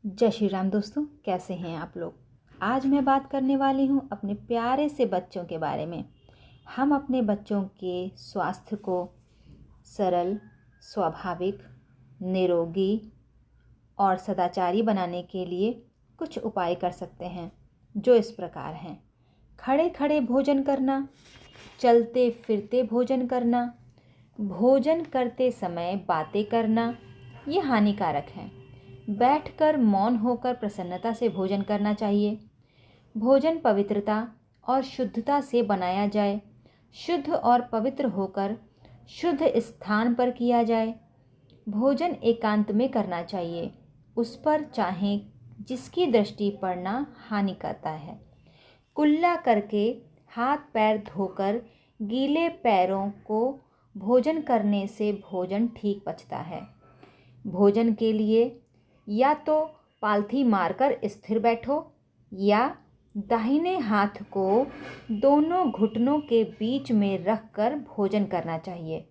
जय श्री राम दोस्तों, कैसे हैं आप लोग। आज मैं बात करने वाली हूँ अपने प्यारे से बच्चों के बारे में। हम अपने बच्चों के स्वास्थ्य को सरल, स्वाभाविक, निरोगी और सदाचारी बनाने के लिए कुछ उपाय कर सकते हैं, जो इस प्रकार हैं। खड़े खड़े भोजन करना, चलते फिरते भोजन करना, भोजन करते समय बातें करना, ये हानिकारक है। बैठकर मौन होकर प्रसन्नता से भोजन करना चाहिए। भोजन पवित्रता और शुद्धता से बनाया जाए। शुद्ध और पवित्र होकर शुद्ध स्थान पर किया जाए। भोजन एकांत में करना चाहिए। उस पर चाहे जिसकी दृष्टि पड़ना हानि करता है। कुल्ला करके हाथ पैर धोकर गीले पैरों को भोजन करने से भोजन ठीक पचता है। भोजन के लिए या तो पालथी मारकर स्थिर बैठो या दाहिने हाथ को दोनों घुटनों के बीच में रखकर भोजन करना चाहिए।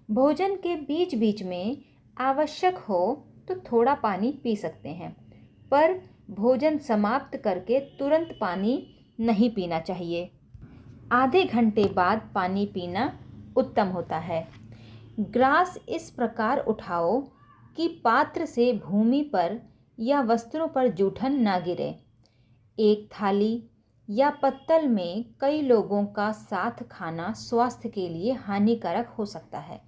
भोजन के बीच बीच में आवश्यक हो तो थोड़ा पानी पी सकते हैं, पर भोजन समाप्त करके तुरंत पानी नहीं पीना चाहिए। आधे घंटे बाद पानी पीना उत्तम होता है। ग्रास इस प्रकार उठाओ कि पात्र से भूमि पर या वस्त्रों पर जूठन ना गिरे। एक थाली या पत्तल में कई लोगों का साथ खाना स्वास्थ्य के लिए हानिकारक हो सकता है।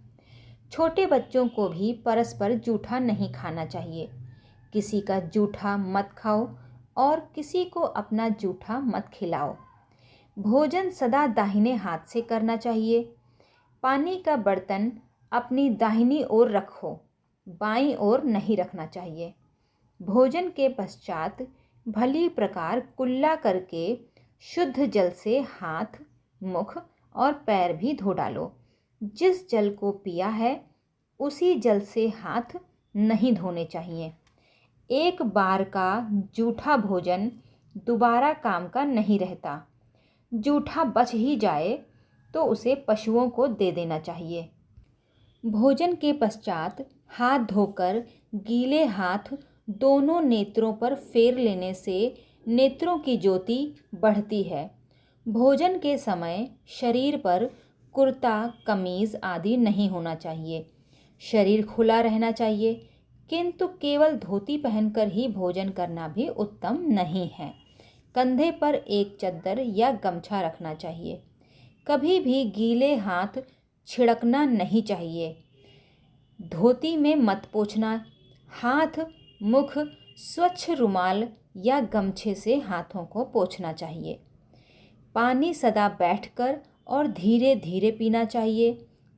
छोटे बच्चों को भी परस्पर जूठा नहीं खाना चाहिए। किसी का जूठा मत खाओ और किसी को अपना जूठा मत खिलाओ। भोजन सदा दाहिने हाथ से करना चाहिए। पानी का बर्तन अपनी दाहिनी ओर रखो, बाईं ओर नहीं रखना चाहिए। भोजन के पश्चात भली प्रकार कुल्ला करके शुद्ध जल से हाथ, मुख और पैर भी धो डालो। जिस जल को पिया है उसी जल से हाथ नहीं धोने चाहिए। एक बार का जूठा भोजन दोबारा काम का नहीं रहता। जूठा बच ही जाए तो उसे पशुओं को दे देना चाहिए। भोजन के पश्चात हाथ धोकर गीले हाथ दोनों नेत्रों पर फेर लेने से नेत्रों की ज्योति बढ़ती है। भोजन के समय शरीर पर कुर्ता, कमीज आदि नहीं होना चाहिए। शरीर खुला रहना चाहिए, किंतु केवल धोती पहनकर ही भोजन करना भी उत्तम नहीं है। कंधे पर एक चद्दर या गमछा रखना चाहिए। कभी भी गीले हाथ छिड़कना नहीं चाहिए। धोती में मत पोंछना। हाथ, मुख स्वच्छ रुमाल या गमछे से हाथों को पोंछना चाहिए। पानी सदा बैठकर और धीरे धीरे पीना चाहिए।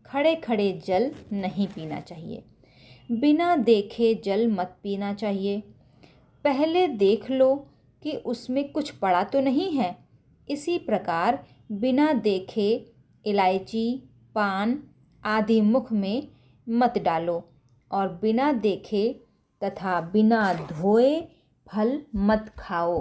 खड़े खड़े जल नहीं पीना चाहिए। बिना देखे जल मत पीना चाहिए। पहले देख लो कि उसमें कुछ पड़ा तो नहीं है। इसी प्रकार बिना देखे इलायची, पान आदि मुख में मत डालो और बिना देखे तथा बिना धोए फल मत खाओ।